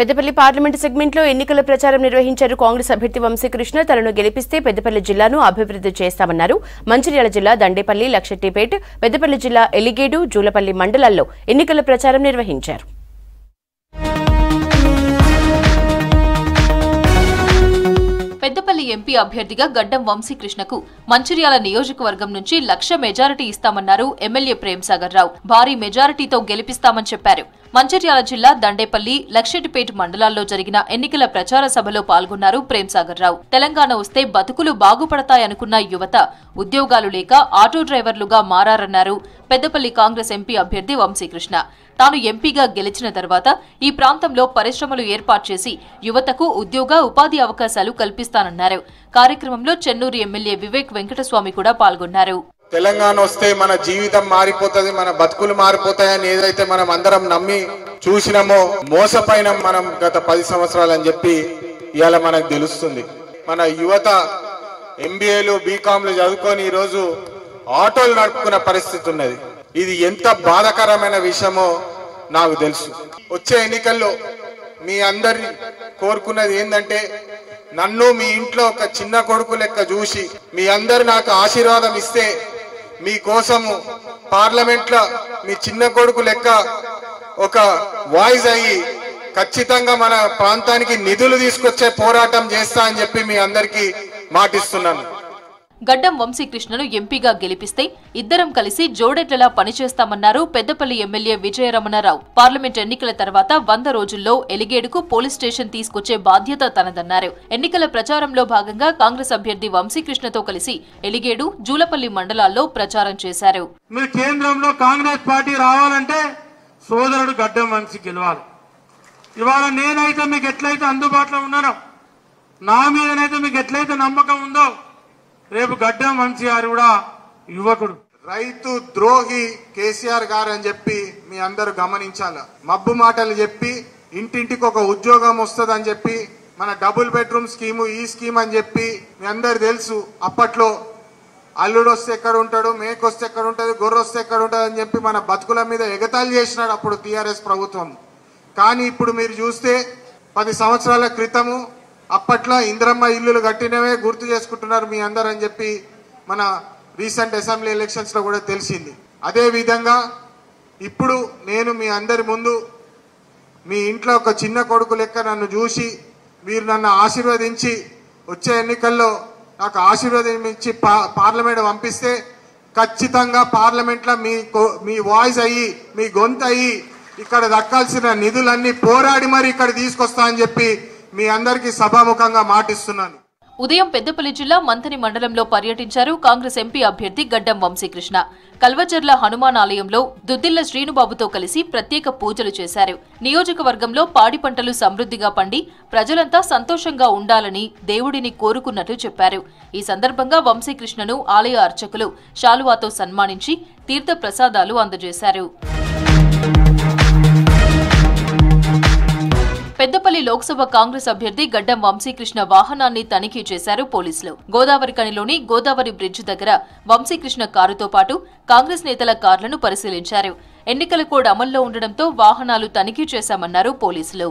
Peddapalli parliament segment లో ఎన్నికల ప్రచారం నిర్వహించారు కాంగ్రెస్ అభ్యర్థి వంశీకృష్ణ. తనను గెలిపిస్తే పెద్దపల్లి జిల్లాను అభివృద్ధి చేస్తామన్నారు. మంచిర్యాల జిల్లా దండేపల్లి, లక్షెట్టిపేట్, పెద్దపల్లి జిల్లా ఎలిగేడు, జూలపల్లి మండలాల్లో ఎన్నికల ప్రచారం నిర్వహించారు. పెద్దపల్లి ఎంపీ అభ్యర్థిగా గడ్డం వంశీకృష్ణకు మంచిర్యాల నియోజకవర్గం నుంచి 1,00,000 మెజారిటీ ఇస్తామన్నారు ఎమ్మెల్యే ప్రేమ్సాగర్ రావు. భారీ మెజారిటీతో గెలిపిస్తామని చెప్పారు. మంచిర్యాల జిల్లా దండేపల్లి, లక్షెట్టిపేట మండలాల్లో జరిగిన ఎన్నికల ప్రచార సభలో పాల్గొన్నారు ప్రేమ్సాగర్ రావు. తెలంగాణ వస్తే బతుకులు బాగుపడతాయనుకున్న యువత ఉద్యోగాలు లేక ఆటో డ్రైవర్లుగా మారారన్నారు పెద్దపల్లి కాంగ్రెస్ ఎంపీ అభ్యర్థి వంశీకృష్ణ. తాను ఎంపీగా గెలిచిన తర్వాత ఈ ప్రాంతంలో పరిశ్రమలు ఏర్పాటు చేసి యువతకు ఉద్యోగ ఉపాధి అవకాశాలు కల్పిస్తానన్నారు. కార్యక్రమంలో చెన్నూరు ఎమ్మెల్యే వివేక్ వెంకటస్వామి కూడా పాల్గొన్నారు. తెలంగాణ వస్తే మన జీవితం మారిపోతుంది, మన బతుకులు మారిపోతాయని ఏదైతే మనం అందరం నమ్మి చూసినామో మోసపోయినాం మనం గత 10 సంవత్సరాలు అని చెప్పి ఇవాళ మనకు తెలుస్తుంది. మన యువత ఎంబీఏలు, బీకాంలు చదువుకొని ఈరోజు ఆటోలు నడుపుకున్న పరిస్థితి ఉన్నది. ఇది ఎంత బాధాకరమైన విషయమో నాకు తెలుసు. వచ్చే ఎన్నికల్లో మీ అందరి కోరుకున్నది ఏంటంటే నన్ను మీ ఇంట్లో ఒక చిన్న కొడుకు లెక్క చూసి మీ అందరు నాకు ఆశీర్వాదం ఇస్తే మీకోసము పార్లమెంట్లో మీ చిన్న కొడుకు లెక్క ఒక వాయిస్ అయ్యి ఖచ్చితంగా మన ప్రాంతానికి నిధులు తీసుకొచ్చే పోరాటం చేస్తా అని చెప్పి మీ అందరికీ మాటిస్తున్నాను. గడ్డం వంశీకృష్ణను ఎంపీగా గెలిపిస్తే ఇద్దరం కలిసి జోడెట్లలా పనిచేస్తామన్నారు పెద్దపల్లి ఎమ్మెల్యే విజయరమణరావు. పార్లమెంట్ ఎన్నికల తర్వాత 100 రోజుల్లో ఎలిగేడుకు పోలీస్ స్టేషన్ తీసుకొచ్చే బాధ్యత తనదన్నారు. ఎన్నికల ప్రచారంలో భాగంగా కాంగ్రెస్ అభ్యర్థి వంశీకృష్ణతో కలిసి ఎలిగేడు, జూలపల్లి మండలాల్లో ప్రచారం చేశారు. మీరు కేంద్రంలో కాంగ్రెస్ పార్టీ రావాలంటే సోదరుడు గడ్డం వంశీ గెలవాలి. ఇవాళ నేనైతే మీకు ఎట్లయితే అందుబాటులో ఉన్నానో, నా మీదనైతే మీకు ఎట్లయితే నమ్మకం ఉందో, రేపు గడ్డం వంశీ గారు కూడా యువకుడు. రైతు ద్రోహి కేసీఆర్ గారు అని చెప్పి మీ అందరూ గమనించాల. మబ్బు మాటలు చెప్పి ఇంటింటికి ఒక ఉద్యోగం వస్తుంది అని చెప్పి మన డబుల్ బెడ్రూమ్ స్కీము, ఈ స్కీమ్ అని చెప్పి మీ అందరు తెలుసు. అప్పట్లో అల్లుడు వస్తే ఎక్కడ ఉంటాడు, మేకొస్తే ఎక్కడ ఉంటుంది, గొర్రె వస్తే ఎక్కడ ఉంటుంది అని చెప్పి మన బతుకుల మీద ఎగతాళి చేసినాడు అప్పుడు టీఆర్ఎస్ ప్రభుత్వం. కానీ ఇప్పుడు మీరు చూస్తే 10 సంవత్సరాల క్రితము అప్పట్లో ఇందిరమ్మ ఇల్లులు కట్టినవే గుర్తు చేసుకుంటున్నారు మీ అందరు అని చెప్పి మన రీసెంట్ అసెంబ్లీ ఎలక్షన్స్ లో కూడా తెలిసింది. అదే విధంగా ఇప్పుడు నేను మీ అందరి ముందు మీ ఇంట్లో ఒక చిన్న కొడుకు లెక్క నన్ను చూసి మీరు నన్ను ఆశీర్వదించి వచ్చే ఎన్నికల్లో నాకు ఆశీర్వదించి పార్లమెంట్ పంపిస్తే ఖచ్చితంగా పార్లమెంట్లో మీ వాయిస్ అయ్యి, మీ గొంతు అయ్యి ఇక్కడ దక్కాల్సిన నిధులన్నీ పోరాడి మరి ఇక్కడ తీసుకొస్తా అని చెప్పి మీ అందరికీ సభాముఖంగా మాటిస్తున్నాను. ఉదయం పెద్దపల్లి జిల్లా మంథని మండలంలో పర్యటించారు కాంగ్రెస్ ఎంపీ అభ్యర్థి గడ్డం వంశీకృష్ణ. కల్వచర్ల హనుమాన్ ఆలయంలో దుద్దిళ్ల శ్రీనుబాబుతో కలిసి ప్రత్యేక పూజలు చేశారు. నియోజకవర్గంలో పాడి పంటలు సమృద్ధిగా పండి ప్రజలంతా సంతోషంగా ఉండాలని దేవుడిని కోరుకున్నట్లు చెప్పారు. ఈ సందర్భంగా వంశీకృష్ణను ఆలయ అర్చకులు శాలువాతో సన్మానించి తీర్థ ప్రసాదాలు అందజేశారు. పెద్దపల్లి లోక్సభ కాంగ్రెస్ అభ్యర్థి గడ్డం వంశీకృష్ణ వాహనాన్ని తనిఖీ చేశారు పోలీసులు. గోదావరి కనిలోని గోదావరి బ్రిడ్జ్ దగ్గర వంశీకృష్ణ కారుతో పాటు కాంగ్రెస్ నేతల కార్లను పరిశీలించారు. ఎన్నికల కోడ్ అమల్లో ఉండడంతో వాహనాలు తనిఖీ చేశామన్నారు పోలీసులు.